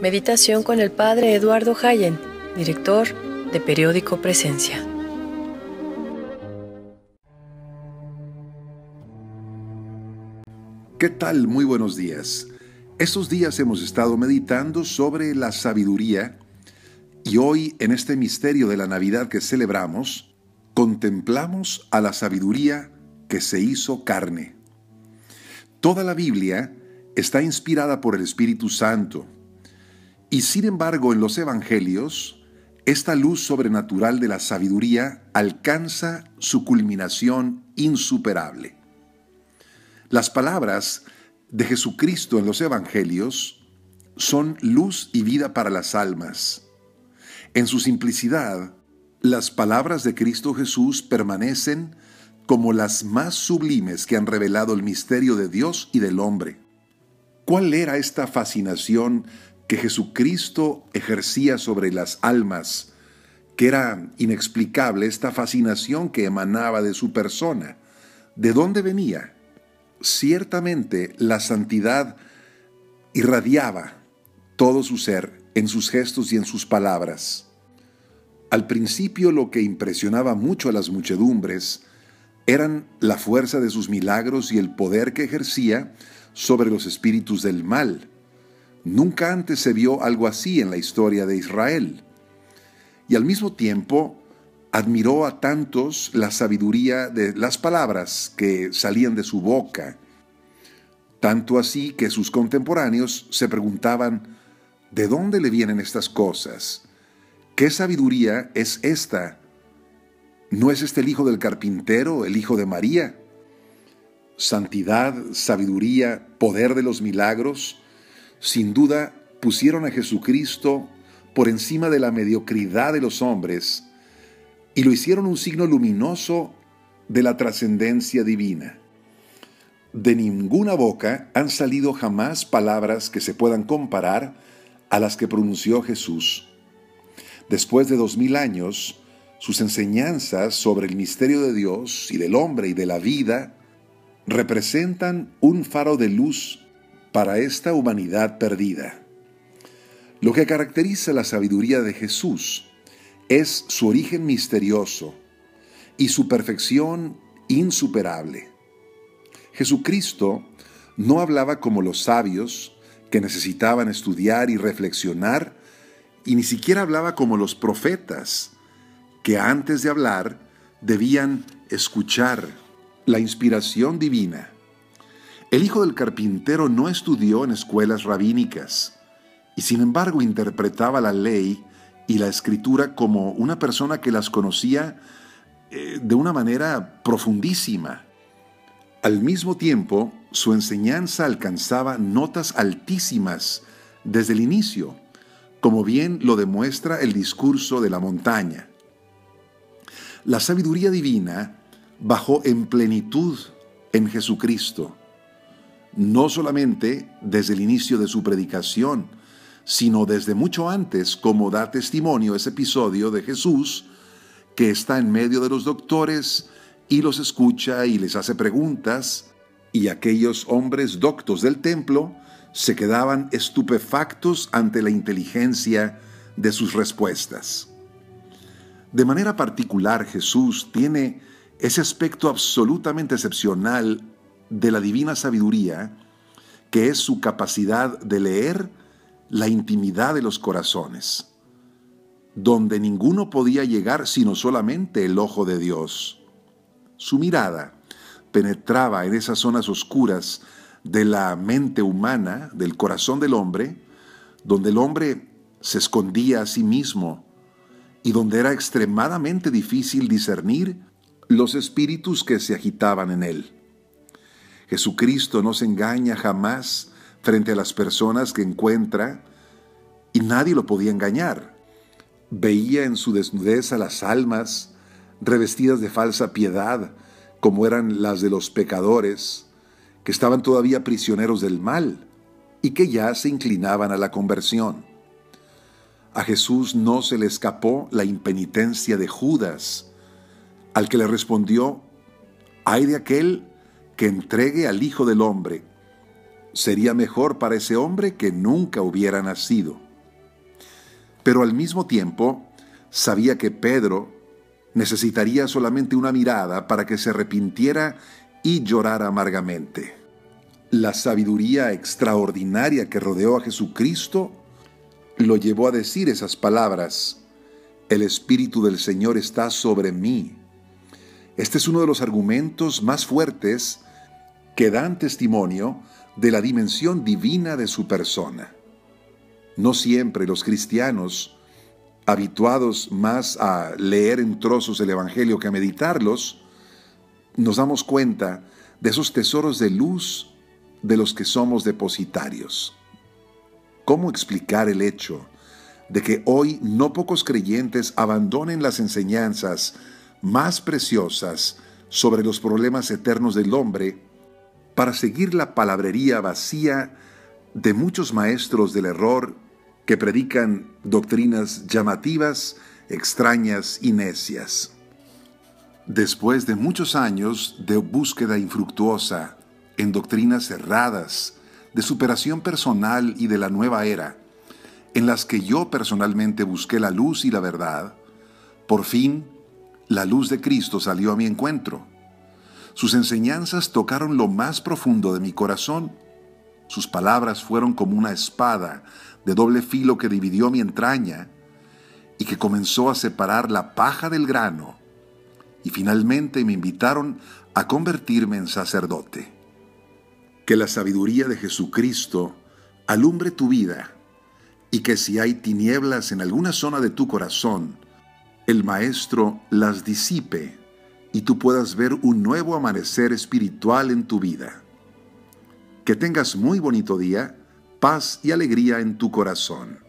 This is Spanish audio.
Meditación con el Padre Eduardo Hayen, director de Periódico Presencia. ¿Qué tal? Muy buenos días. Estos días hemos estado meditando sobre la sabiduría y hoy, en este misterio de la Navidad que celebramos, contemplamos a la sabiduría que se hizo carne. Toda la Biblia está inspirada por el Espíritu Santo y, sin embargo, en los Evangelios, esta luz sobrenatural de la sabiduría alcanza su culminación insuperable. Las palabras de Jesucristo en los Evangelios son luz y vida para las almas. En su simplicidad, las palabras de Cristo Jesús permanecen como las más sublimes que han revelado el misterio de Dios y del hombre. ¿Cuál era esta fascinación que Jesucristo ejercía sobre las almas, que era inexplicable, esta fascinación que emanaba de su persona? ¿De dónde venía? Ciertamente la santidad irradiaba todo su ser en sus gestos y en sus palabras. Al principio lo que impresionaba mucho a las muchedumbres eran la fuerza de sus milagros y el poder que ejercía sobre los espíritus del mal. Nunca antes se vio algo así en la historia de Israel. Y al mismo tiempo admiró a tantos la sabiduría de las palabras que salían de su boca. Tanto así que sus contemporáneos se preguntaban, ¿de dónde le vienen estas cosas? ¿Qué sabiduría es esta? ¿No es este el hijo del carpintero, el hijo de María? Santidad, sabiduría, poder de los milagros, sin duda pusieron a Jesucristo por encima de la mediocridad de los hombres y lo hicieron un signo luminoso de la trascendencia divina. De ninguna boca han salido jamás palabras que se puedan comparar a las que pronunció Jesús. Después de 2000 años, sus enseñanzas sobre el misterio de Dios y del hombre y de la vida representan un faro de luz para esta humanidad perdida. Lo que caracteriza la sabiduría de Jesús es su origen misterioso y su perfección insuperable. Jesucristo no hablaba como los sabios que necesitaban estudiar y reflexionar, y ni siquiera hablaba como los profetas que antes de hablar debían escuchar la inspiración divina. El hijo del carpintero no estudió en escuelas rabínicas y sin embargo interpretaba la ley y la escritura como una persona que las conocía de una manera profundísima. Al mismo tiempo, su enseñanza alcanzaba notas altísimas desde el inicio, como bien lo demuestra el discurso de la montaña. La sabiduría divina bajó en plenitud en Jesucristo, no solamente desde el inicio de su predicación, sino desde mucho antes, como da testimonio ese episodio de Jesús, que está en medio de los doctores y los escucha y les hace preguntas, y aquellos hombres doctos del templo se quedaban estupefactos ante la inteligencia de sus respuestas. De manera particular, Jesús tiene ese aspecto absolutamente excepcional de la divina sabiduría, que es su capacidad de leer la intimidad de los corazones, donde ninguno podía llegar sino solamente el ojo de Dios. Su mirada penetraba en esas zonas oscuras de la mente humana, del corazón del hombre, donde el hombre se escondía a sí mismo y donde era extremadamente difícil discernir los espíritus que se agitaban en él. Jesucristo no se engaña jamás frente a las personas que encuentra y nadie lo podía engañar. Veía en su desnudez a las almas revestidas de falsa piedad, como eran las de los pecadores, que estaban todavía prisioneros del mal y que ya se inclinaban a la conversión. A Jesús no se le escapó la impenitencia de Judas, al que le respondió: «Ay de aquel que entregue al Hijo del Hombre. Sería mejor para ese hombre que nunca hubiera nacido». pero al mismo tiempo sabía que Pedro necesitaría solamente una mirada para que se arrepintiera y llorara amargamente. La sabiduría extraordinaria que rodeó a Jesucristo lo llevó a decir esas palabras: el Espíritu del Señor está sobre mí. Este es uno de los argumentos más fuertes que dan testimonio de la dimensión divina de su persona. No siempre los cristianos, habituados más a leer en trozos el Evangelio que a meditarlos, nos damos cuenta de esos tesoros de luz de los que somos depositarios. ¿Cómo explicar el hecho de que hoy no pocos creyentes abandonen las enseñanzas más preciosas sobre los problemas eternos del hombre para seguir la palabrería vacía de muchos maestros del error que predican doctrinas llamativas, extrañas y necias? Después de muchos años de búsqueda infructuosa en doctrinas cerradas, de superación personal y de la nueva era, en las que yo personalmente busqué la luz y la verdad, por fin la luz de Cristo salió a mi encuentro. Sus enseñanzas tocaron lo más profundo de mi corazón. Sus palabras fueron como una espada de doble filo que dividió mi entraña y que comenzó a separar la paja del grano, y finalmente me invitaron a convertirme en sacerdote. Que la sabiduría de Jesucristo alumbre tu vida, y que si hay tinieblas en alguna zona de tu corazón, el Maestro las disipe y tú puedas ver un nuevo amanecer espiritual en tu vida. Que tengas muy bonito día, paz y alegría en tu corazón.